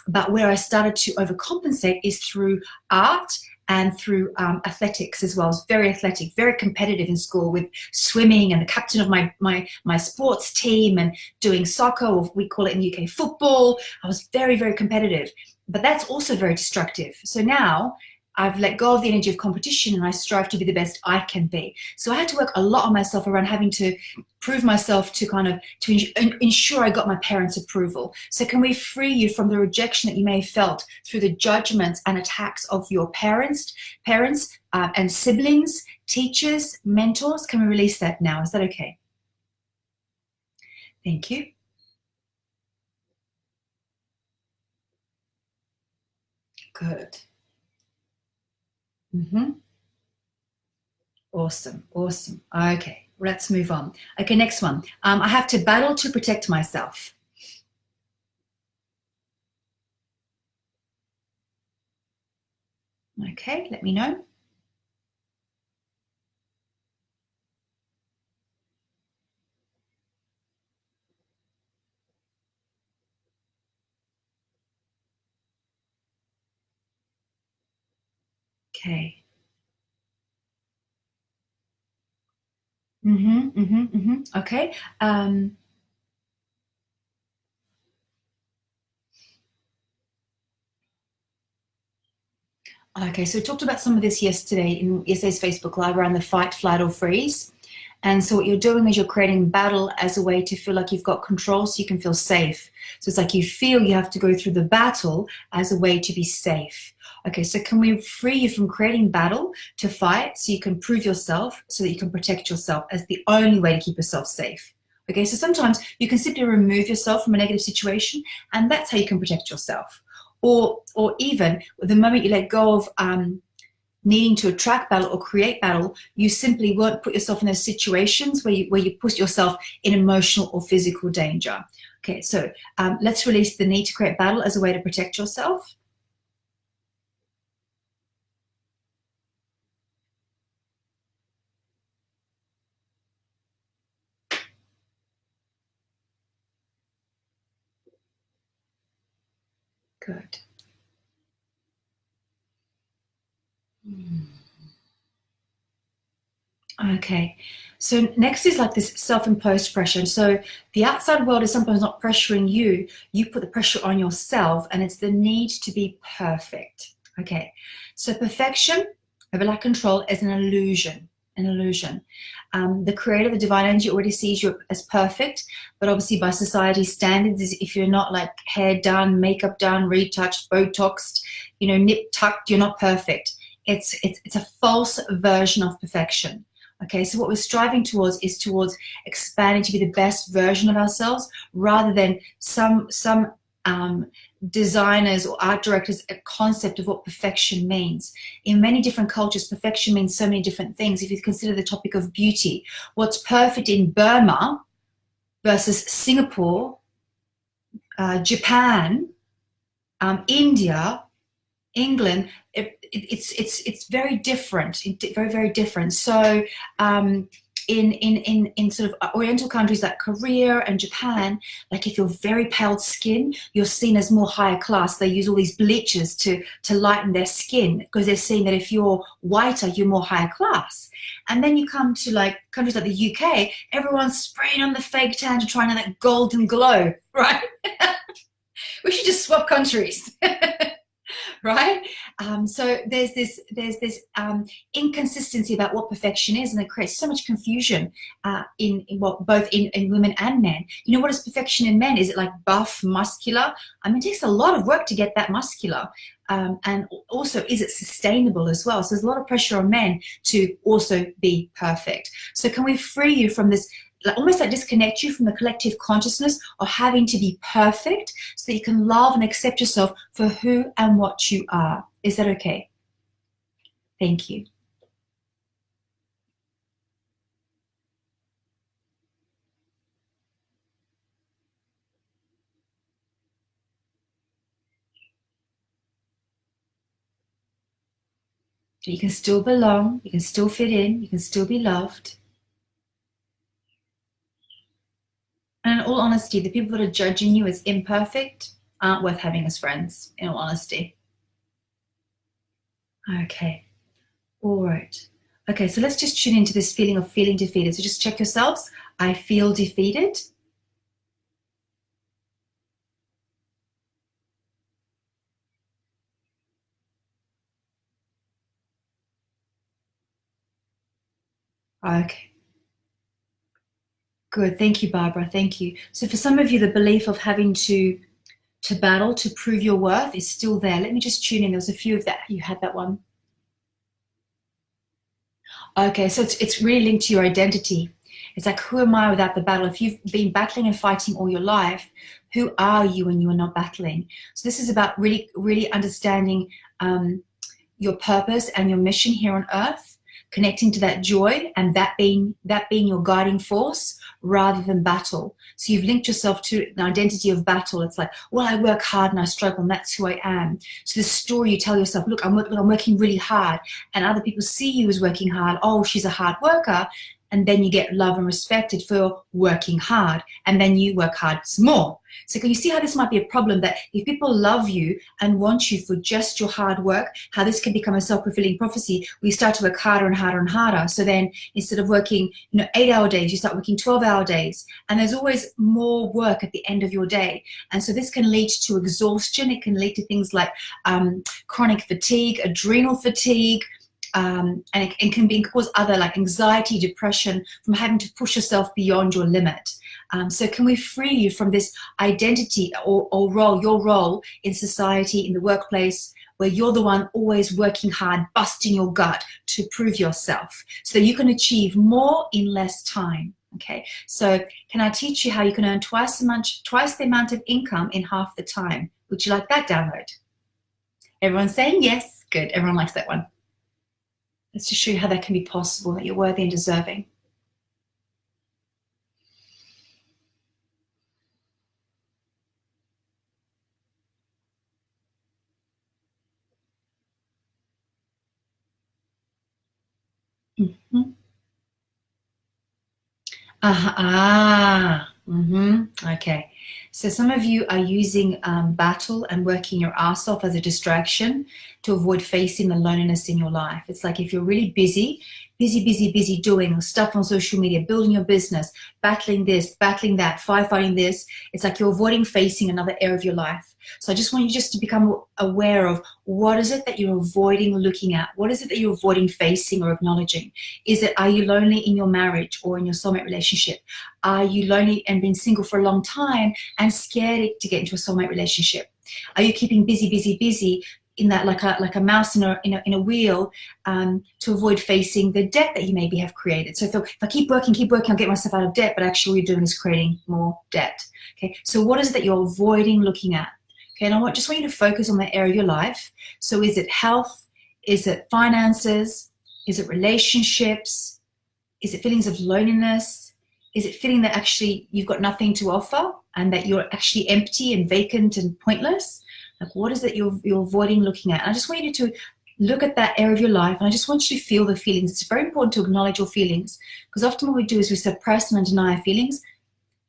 [SPEAKER 1] But where I started to overcompensate is through art and through athletics as well. I was very athletic, very competitive in school with swimming and the captain of my sports team and doing soccer, or we call it in the UK football. I was very, very competitive, but that's also very destructive. So now I've let go of the energy of competition and I strive to be the best I can be. So I had to work a lot on myself around having to prove myself to ensure I got my parents' approval. So can we free you from the rejection that you may have felt through the judgments and attacks of your parents, and siblings, teachers, mentors? Can we release that now? Is that okay? Thank you. Good. Awesome. Awesome. Okay, let's move on. Okay, next one. I have to battle to protect myself. Okay, let me know. Okay. Okay. Okay, so we talked about some of this yesterday in yesterday's Facebook Live around the fight, flight, or freeze. And so what you're doing is you're creating battle as a way to feel like you've got control so you can feel safe. So it's like you feel you have to go through the battle as a way to be safe. Okay, so can we free you from creating battle to fight so you can prove yourself so that you can protect yourself as the only way to keep yourself safe? Okay, so sometimes you can simply remove yourself from a negative situation and that's how you can protect yourself. Or even the moment you let go of needing to attract battle or create battle, you simply won't put yourself in those situations where you put yourself in emotional or physical danger. Okay, so let's release the need to create battle as a way to protect yourself. Good. Okay, so next is like this self-imposed pressure. So the outside world is sometimes not pressuring you, you put the pressure on yourself, and it's the need to be perfect. Okay, so perfection, over lack control, is an illusion. An illusion. The creator, the divine energy, already sees you as perfect, but obviously by society's standards, if you're not like hair done, makeup done, retouched, botoxed, nip tucked, you're not perfect. It's a false version of perfection. Okay, so what we're striving towards is towards expanding to be the best version of ourselves, rather than some designers or art directors a concept of what perfection means. In many different cultures, perfection means so many different things. If you consider the topic of beauty, what's perfect in Burma versus Singapore, Japan, India, England, it's very different, very, very different. So in sort of Oriental countries like Korea and Japan, like if you're very pale skin, you're seen as more higher class. They use all these bleachers to lighten their skin because they're seeing that if you're whiter, you're more higher class. And then you come to like countries like the UK, everyone's spraying on the fake tan to try and have that golden glow, right? We should just swap countries. Right? So there's this inconsistency about what perfection is, and it creates so much confusion both in women and men. What is perfection in men? Is it like buff, muscular? I mean, it takes a lot of work to get that muscular. And also, is it sustainable as well? So there's a lot of pressure on men to also be perfect. So can we free you from this, almost like disconnect you from the collective consciousness of having to be perfect so that you can love and accept yourself for who and what you are? Is that okay? Thank you. You can still belong, you can still fit in, you can still be loved. And in all honesty, the people that are judging you as imperfect aren't worth having as friends, in all honesty. Okay, all right. Okay, so let's just tune into this feeling of feeling defeated. So just check yourselves. I feel defeated. Okay. Good. Thank you, Barbara. Thank you. So for some of you, the belief of having to battle to prove your worth is still there. Let me just tune in. There was a few of that. You had that one. Okay, so it's really linked to your identity. It's like, who am I without the battle? If you've been battling and fighting all your life, who are you when you are not battling? So this is about really, really understanding your purpose and your mission here on earth, connecting to that joy and that being your guiding force rather than battle. So you've linked yourself to an identity of battle. It's like, well, I work hard and I struggle and that's who I am. So the story you tell yourself, look, I'm working really hard, and other people see you as working hard. Oh, she's a hard worker. And then you get love and respected for working hard, and then you work hard some more. So can you see how this might be a problem, that if people love you and want you for just your hard work, how this can become a self-fulfilling prophecy? We start to work harder and harder and harder. So then instead of working 8-hour days, you start working 12-hour days, and there's always more work at the end of your day. And so this can lead to exhaustion. It can lead to things like chronic fatigue, adrenal fatigue, and it can cause other like anxiety, depression from having to push yourself beyond your limit. So can we free you from this identity or role, your role in society, in the workplace, where you're the one always working hard, busting your gut to prove yourself so that you can achieve more in less time? Okay, so can I teach you how you can earn twice the amount of income in half the time? Would you like that download? Everyone's saying yes. Good. Everyone likes that one. Let's just show you how that can be possible, that you're worthy and deserving. Mm-hmm. Okay. So some of you are using battle and working your ass off as a distraction to avoid facing the loneliness in your life. It's like if you're really busy doing stuff on social media, building your business, battling this, battling that, firefighting this, it's like you're avoiding facing another area of your life. So I just want you just to become aware of what is it that you're avoiding looking at? What is it that you're avoiding facing or acknowledging? Are you lonely in your marriage or in your soulmate relationship? Are you lonely and been single for a long time and scared to get into a soulmate relationship? Are you keeping busy in that like a mouse in a wheel to avoid facing the debt that you maybe have created? So if I keep working, I'll get myself out of debt, but actually what you're doing is creating more debt. Okay, so what is it that you're avoiding looking at? Okay, and I just want you to focus on that area of your life. So is it health? Is it finances? Is it relationships? Is it feelings of loneliness? Is it feeling that actually you've got nothing to offer and that you're actually empty and vacant and pointless? Like, what is it you're avoiding looking at? And I just want you to look at that area of your life, and I just want you to feel the feelings. It's very important to acknowledge your feelings, because often what we do is we suppress and deny our feelings.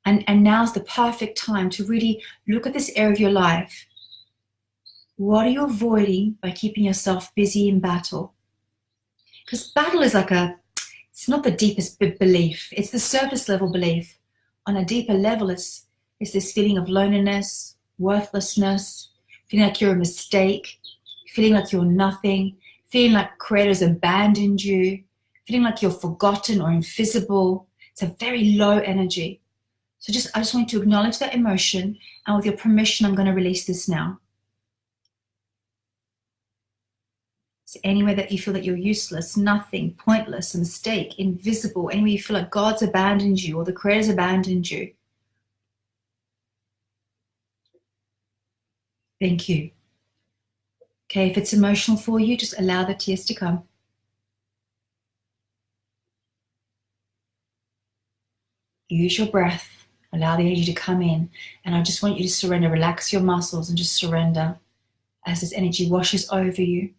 [SPEAKER 1] And now's the perfect time to really look at this area of your life. What are you avoiding by keeping yourself busy in battle? Because battle is it's not the deepest belief. It's the surface level belief. On a deeper level, it's this feeling of loneliness, worthlessness, feeling like you're a mistake, feeling like you're nothing, feeling like creators abandoned you, feeling like you're forgotten or invisible. It's a very low energy. So I just want you to acknowledge that emotion, and with your permission, I'm going to release this now. So anywhere that you feel that you're useless, nothing, pointless, a mistake, invisible, anywhere you feel like God's abandoned you or the Creator's abandoned you. Thank you. Okay, if it's emotional for you, just allow the tears to come. Use your breath. Allow the energy to come in. And I just want you to surrender. Relax your muscles and just surrender as this energy washes over you.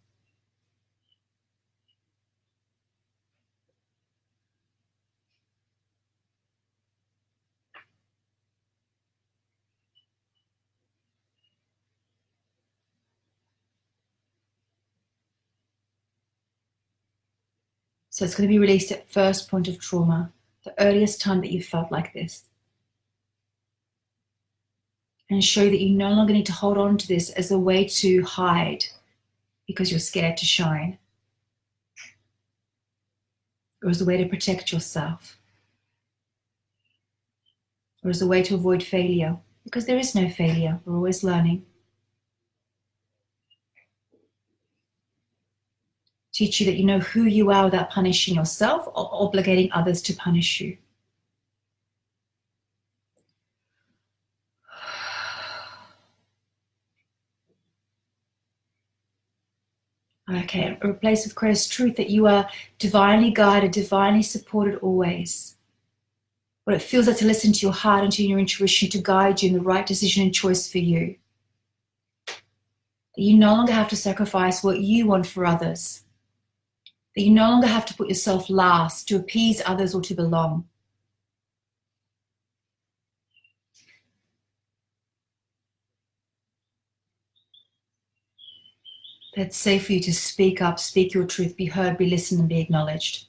[SPEAKER 1] So it's going to be released at first point of trauma, the earliest time that you felt like this. And show that you no longer need to hold on to this as a way to hide because you're scared to shine, or as a way to protect yourself, or as a way to avoid failure, because there is no failure. We're always learning. Teach you that you know who you are without punishing yourself or obligating others to punish you. Okay, replace with greatest truth that you are divinely guided, divinely supported always. What it feels like to listen to your heart and to your intuition to guide you in the right decision and choice for you. That you no longer have to sacrifice what you want for others. That you no longer have to put yourself last to appease others or to belong. That it's safe for you to speak up, speak your truth, be heard, be listened, and be acknowledged.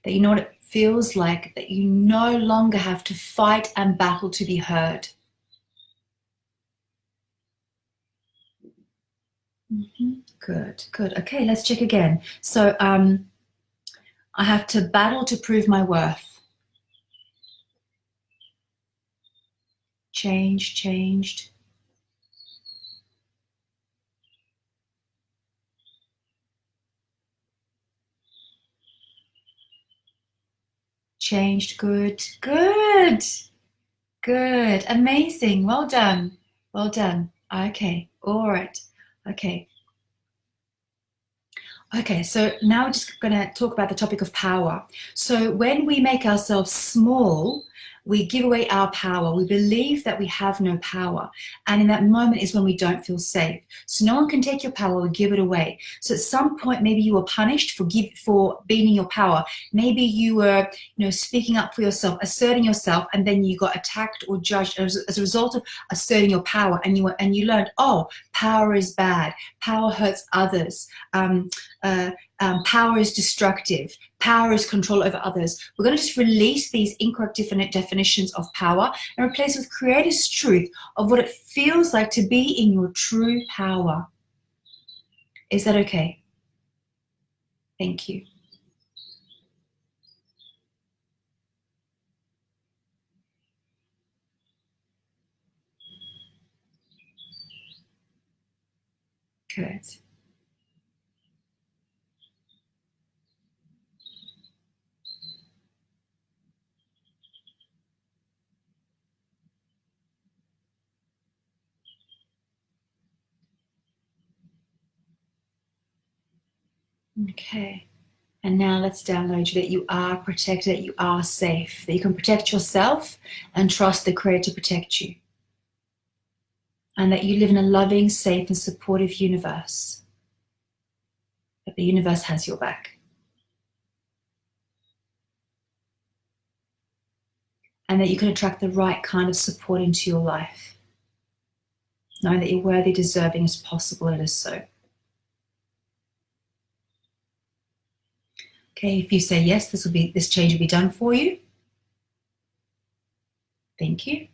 [SPEAKER 1] That you know what it feels like, that you no longer have to fight and battle to be heard. Good, good. Okay, let's check again. So I have to battle to prove my worth. Changed. Changed, good. Amazing, well done. Okay, all right, okay. Okay, so now we're just going to talk about the topic of power. So when we make ourselves small, we give away our power. We believe that we have no power. And in that moment is when we don't feel safe. So no one can take your power or give it away. So at some point, maybe you were punished for being in your power. Maybe you were, speaking up for yourself, asserting yourself, and then you got attacked or judged as a result of asserting your power. And you learned, oh, power is bad. Power hurts others. Power is destructive. Power is control over others. We're going to just release these incorrect definitions of power and replace with creator's truth of what it feels like to be in your true power. Is that okay? Thank you. Good. Okay. And now let's download you that you are protected, that you are safe, that you can protect yourself and trust the Creator to protect you. And that you live in a loving, safe, and supportive universe. That the universe has your back. And that you can attract the right kind of support into your life. Knowing that you're worthy, deserving as possible, and it is so. Okay, if you say yes, this change will be done for you. Thank you.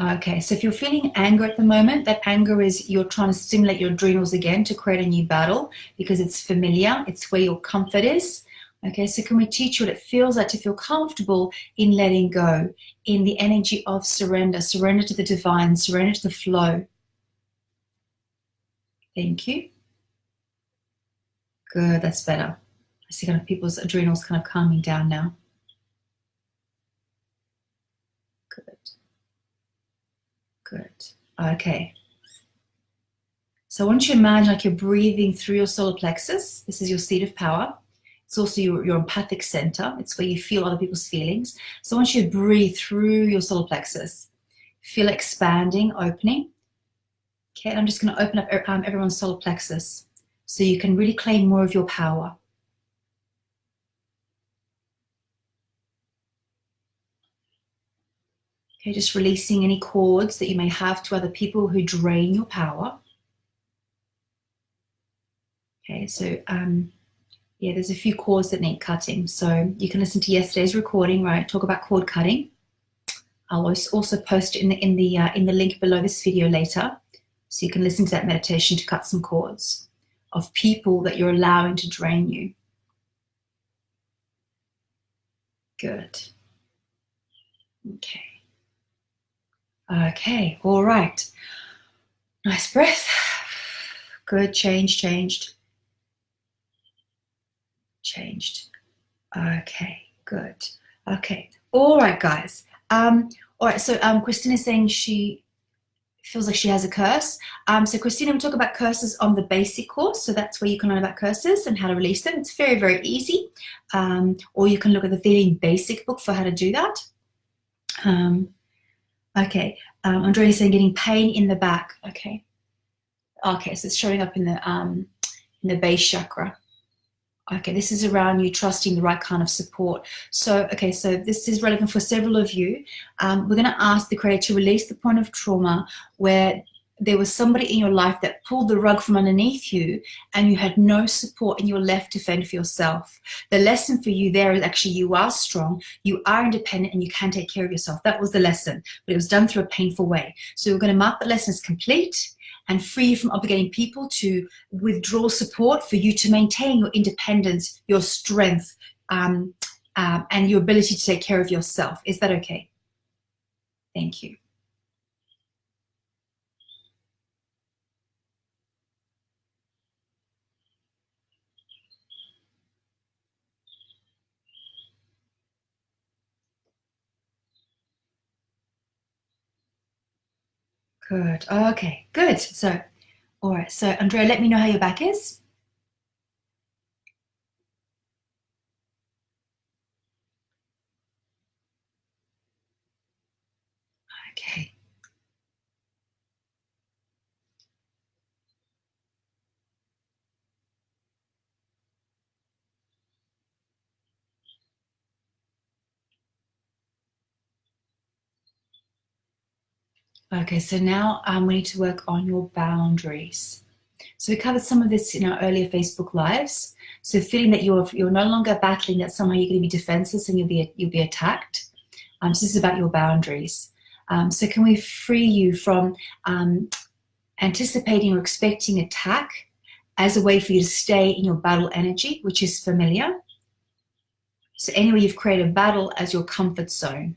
[SPEAKER 1] Okay, so if you're feeling anger at the moment, that anger is you're trying to stimulate your adrenals again to create a new battle because it's familiar, it's where your comfort is. Okay, so can we teach you what it feels like to feel comfortable in letting go, in the energy of surrender to the divine, surrender to the flow. Thank you. Good, that's better. I see kind of people's adrenals kind of calming down now. Good. Okay. So I want you to imagine like you're breathing through your solar plexus. This is your seat of power. It's also your empathic center. It's where you feel other people's feelings. So I want you to breathe through your solar plexus. Feel it expanding, opening. Okay, I'm just going to open up everyone's solar plexus so you can really claim more of your power. Okay, just releasing any cords that you may have to other people who drain your power. Okay, so yeah, there's a few cords that need cutting. So you can listen to yesterday's recording, right? Talk about cord cutting. I'll also post it in the link below this video later, so you can listen to that meditation to cut some cords of people that you're allowing to drain you. Good. Okay. Okay. All right. Nice breath. Good. Changed. Okay. Good. Okay. All right, guys. All right. So Christine is saying she feels like she has a curse. So Christina, we talk about curses on the basic course. So that's where you can learn about curses and how to release them. It's very, very easy. Or you can look at the Feeling Basic book for how to do that. Okay. Andrea is saying getting pain in the back. Okay. Okay, so it's showing up in the base chakra. Okay, this is around you trusting the right kind of support. So, okay, so this is relevant for several of you. We're going to ask the Creator to release the point of trauma where there was somebody in your life that pulled the rug from underneath you and you had no support and you were left to fend for yourself. The lesson for you there is actually you are strong, you are independent, and you can take care of yourself. That was the lesson, but it was done through a painful way. So we're going to mark the lesson as complete and free you from obligating people to withdraw support for you to maintain your independence, your strength, and your ability to take care of yourself. Is that okay? Thank you. Good. Okay, good. So, all right. So, Andrea, let me know how your back is. Okay. Okay, so now we need to work on your boundaries. So we covered some of this in our earlier Facebook lives. So feeling that you're no longer battling, that somehow you're going to be defenseless and you'll be attacked. So this is about your boundaries. So can we free you from anticipating or expecting attack as a way for you to stay in your battle energy, which is familiar? So anyway, you've created battle as your comfort zone.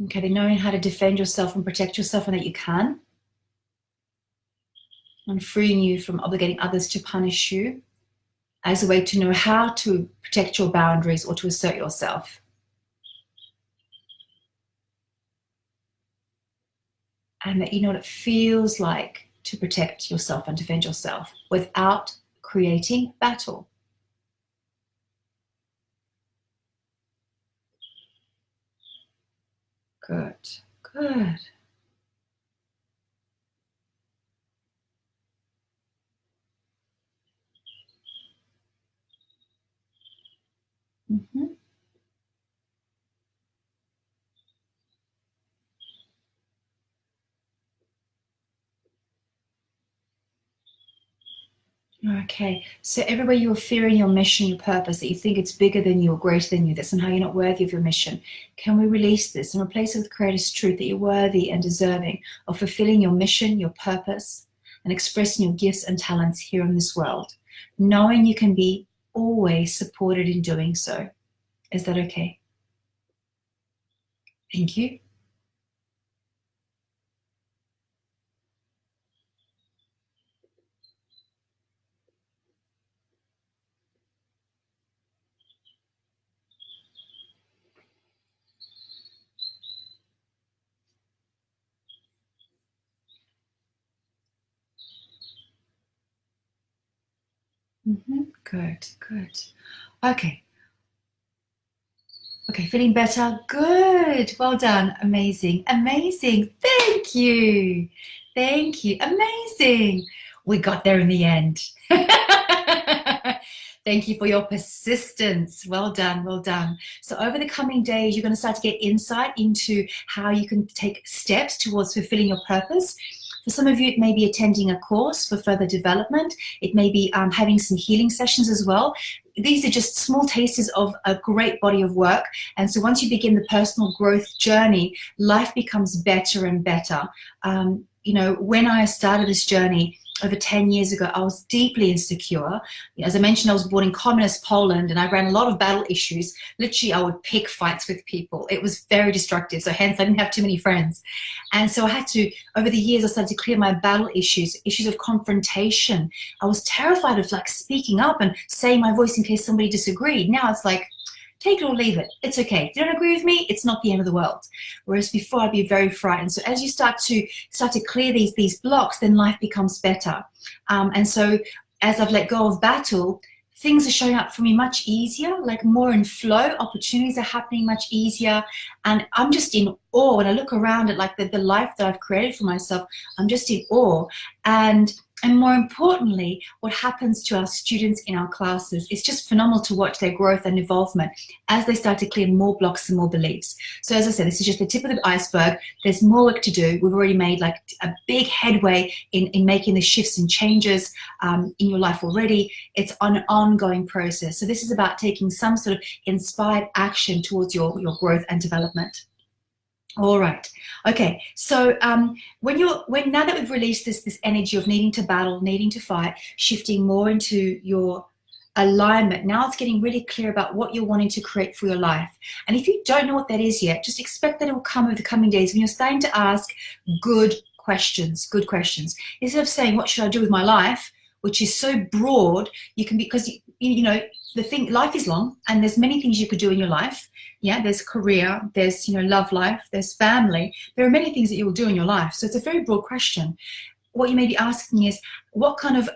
[SPEAKER 1] Okay, then knowing how to defend yourself and protect yourself and that you can. And freeing you from obligating others to punish you as a way to know how to protect your boundaries or to assert yourself. And that you know what it feels like to protect yourself and defend yourself without creating battle. Good, good. Mm-hmm. Okay, so everywhere you're fearing your mission, your purpose, that you think it's bigger than you or greater than you, that somehow you're not worthy of your mission, can we release this and replace it with Creator's truth that you're worthy and deserving of fulfilling your mission, your purpose, and expressing your gifts and talents here in this world, knowing you can be always supported in doing so. Is that okay? Thank you. Good, good. Okay. Okay, feeling better? Good. Well done. Amazing. Amazing. Thank you. Thank you. Amazing. We got there in the end. Thank you for your persistence. Well done. Well done. So over the coming days, you're going to start to get insight into how you can take steps towards fulfilling your purpose. For some of you, it may be attending a course for further development. It may be having some healing sessions as well. These are just small tasters of a great body of work. And so once you begin the personal growth journey, life becomes better and better. You know, when I started this journey over 10 years ago, I was deeply insecure. As I mentioned, I was born in communist Poland and I ran a lot of battle issues. Literally, I would pick fights with people. It was very destructive. So hence, I didn't have too many friends. And so I had to, over the years, I started to clear my battle issues of confrontation. I was terrified of like speaking up and saying my voice in case somebody disagreed. Now it's like, take it or leave it. It's okay. If you don't agree with me, it's not the end of the world. Whereas before, I'd be very frightened. So as you start to clear these blocks, then life becomes better. And so as I've let go of battle, things are showing up for me much easier, like more in flow. Opportunities are happening much easier. And I'm just in awe. When I look around at like the life that I've created for myself, I'm just in awe. And more importantly, what happens to our students in our classes, it's just phenomenal to watch their growth and involvement as they start to clear more blocks and more beliefs. So as I said, this is just the tip of the iceberg. There's more work to do. We've already made like a big headway in making the shifts and changes in your life already. It's an ongoing process. So this is about taking some sort of inspired action towards your growth and development. All right. Okay. So now that we've released this energy of needing to battle, needing to fight, shifting more into your alignment, now it's getting really clear about what you're wanting to create for your life. And if you don't know what that is yet, just expect that it will come over the coming days when you're starting to ask good questions. Instead of saying, what should I do with my life? Which is so broad, you can, because you know, the thing, life is long and there's many things you could do in your life. Yeah, there's career, there's, you know, love life, there's family. There are many things that you will do in your life. So it's a very broad question. What you may be asking is, what kind of,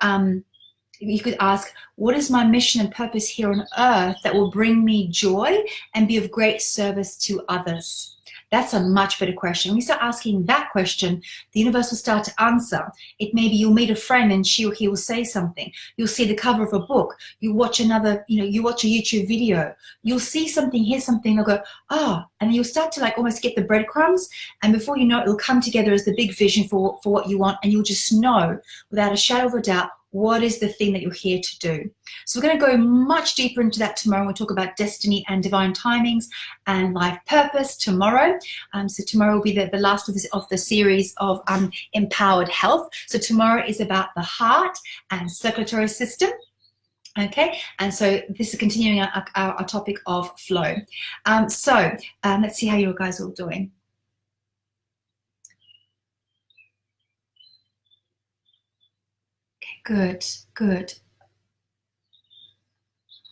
[SPEAKER 1] you could ask, what is my mission and purpose here on earth that will bring me joy and be of great service to others? That's a much better question. When you start asking that question, the universe will start to answer. It may be you'll meet a friend and she or he will say something. You'll see the cover of a book. You watch another, you watch a YouTube video. You'll see something, hear something, they'll go, and then you'll start to like almost get the breadcrumbs. And before you know it, it'll come together as the big vision for what you want. And you'll just know without a shadow of a doubt, what is the thing that you're here to do? So we're going to go much deeper into that tomorrow. We'll talk about destiny and divine timings and life purpose tomorrow. So tomorrow will be the last of the series of empowered health. So tomorrow is about the heart and circulatory system. Okay, and so this is continuing our topic of flow. Let's see how you guys are all doing. Good.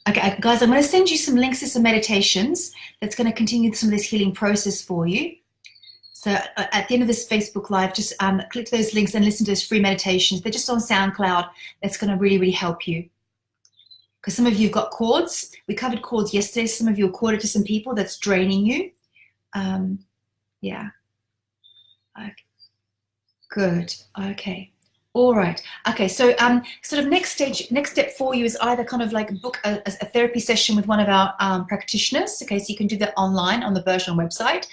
[SPEAKER 1] Okay, guys, I'm going to send you some links to some meditations that's going to continue some of this healing process for you. So at the end of this Facebook Live, just click those links and listen to those free meditations. They're just on SoundCloud. That's going to really, really help you. Because some of you have got cords. We covered cords yesterday. Some of you are corded to some people that's draining you. Yeah. Okay. Good. Okay. All right. Okay. So sort of next step for you is either kind of like book a therapy session with one of our practitioners. Okay. So you can do that online on the Bergeron website.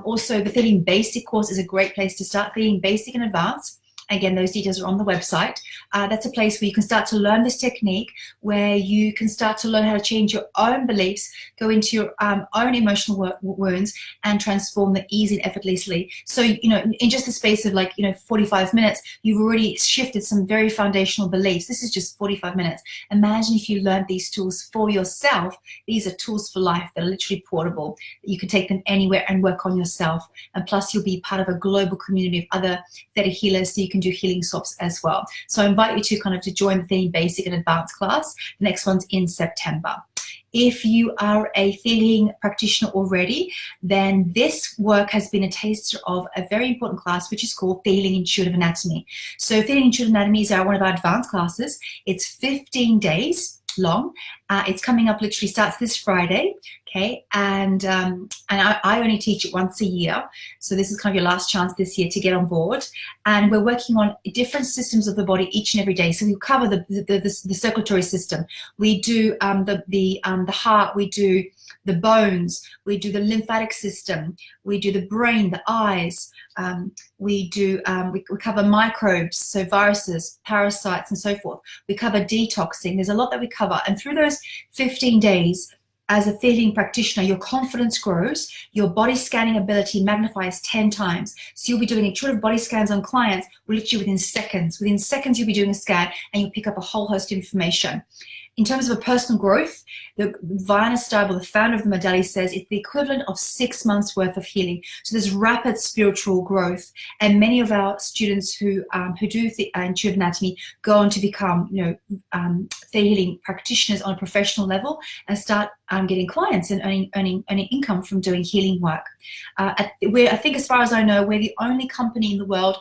[SPEAKER 1] Also, the Feeling Basic course is a great place to start. Feeling Basic and Advanced. Again, those details are on the website. That's a place where you can start to learn this technique, where you can start to learn how to change your own beliefs, go into your own emotional wounds, and transform them easy and effortlessly. So, in just the space of 45 minutes, you've already shifted some very foundational beliefs. This is just 45 minutes. Imagine if you learned these tools for yourself. These are tools for life that are literally portable. You can take them anywhere and work on yourself. And plus, you'll be part of a global community of other theta healers, so you can do healing swaps as well. So I invite you to join the Feeling Basic and Advanced class. The next one's in September. If you are a feeling practitioner already, then this work has been a taster of a very important class, which is called Feeling Intuitive Anatomy. So Feeling Intuitive Anatomy is one of our advanced classes. It's 15 days long. It's coming up, literally starts this Friday, okay? And I only teach it once a year, so this is kind of your last chance this year to get on board. And we're working on different systems of the body each and every day. So we cover the circulatory system. We do the heart. We do the bones. We do the lymphatic system. We do the brain, the eyes. We cover microbes, so viruses, parasites, and so forth. We cover detoxing. There's a lot that we cover. And through those 15 days, as a feeling practitioner, your confidence grows, your body scanning ability magnifies 10 times. So you'll be doing intuitive body scans on clients literally within seconds. Within seconds, you'll be doing a scan and you'll pick up a whole host of information. In terms of a personal growth, Viana Steibel, the founder of the modality, says it's the equivalent of 6 months worth of healing. So there's rapid spiritual growth, and many of our students who do intuitive anatomy go on to become, healing practitioners on a professional level and start getting clients and earning income from doing healing work. I think, as far as I know, we're the only company in the world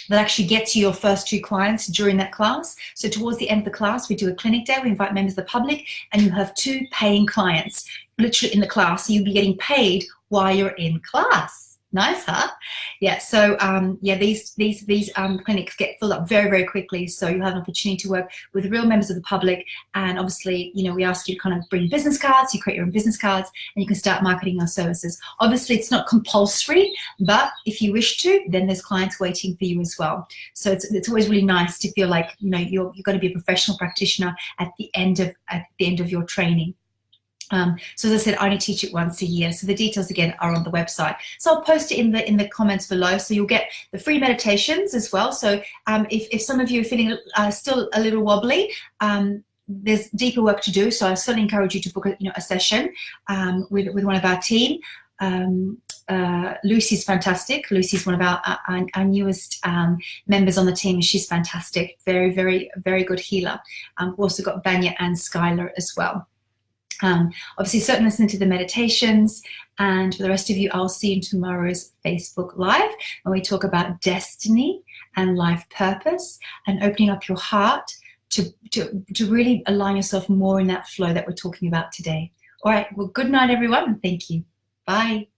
[SPEAKER 1] that actually gets you your first 2 clients during that class. So towards the end of the class, we do a clinic day, we invite members of the public, and you have 2 paying clients literally in the class. So you'll be getting paid while you're in class. Nice, huh? Yeah, so these clinics get filled up very, very quickly. So you have an opportunity to work with real members of the public. And obviously, we ask you to kind of bring business cards. You create your own business cards and you can start marketing our services. Obviously, it's not compulsory, but if you wish to, then there's clients waiting for you as well. So it's always really nice to feel like, you're going to be a professional practitioner at the end of your training. So as I said, I only teach it once a year. So the details again are on the website. So I'll post it in the comments below. So you'll get the free meditations as well. So if some of you are feeling still a little wobbly, there's deeper work to do. So I certainly encourage you to book a session with one of our team. Lucy's fantastic. Lucy's one of our newest members on the team. She's fantastic. Very, very, very good healer. We've also got Vanya and Skylar as well. Obviously, certainly listen to the meditations, and for the rest of you, I'll see you in tomorrow's Facebook Live when we talk about destiny and life purpose and opening up your heart to really align yourself more in that flow that we're talking about today. All right, well, good night, everyone, and thank you. Bye.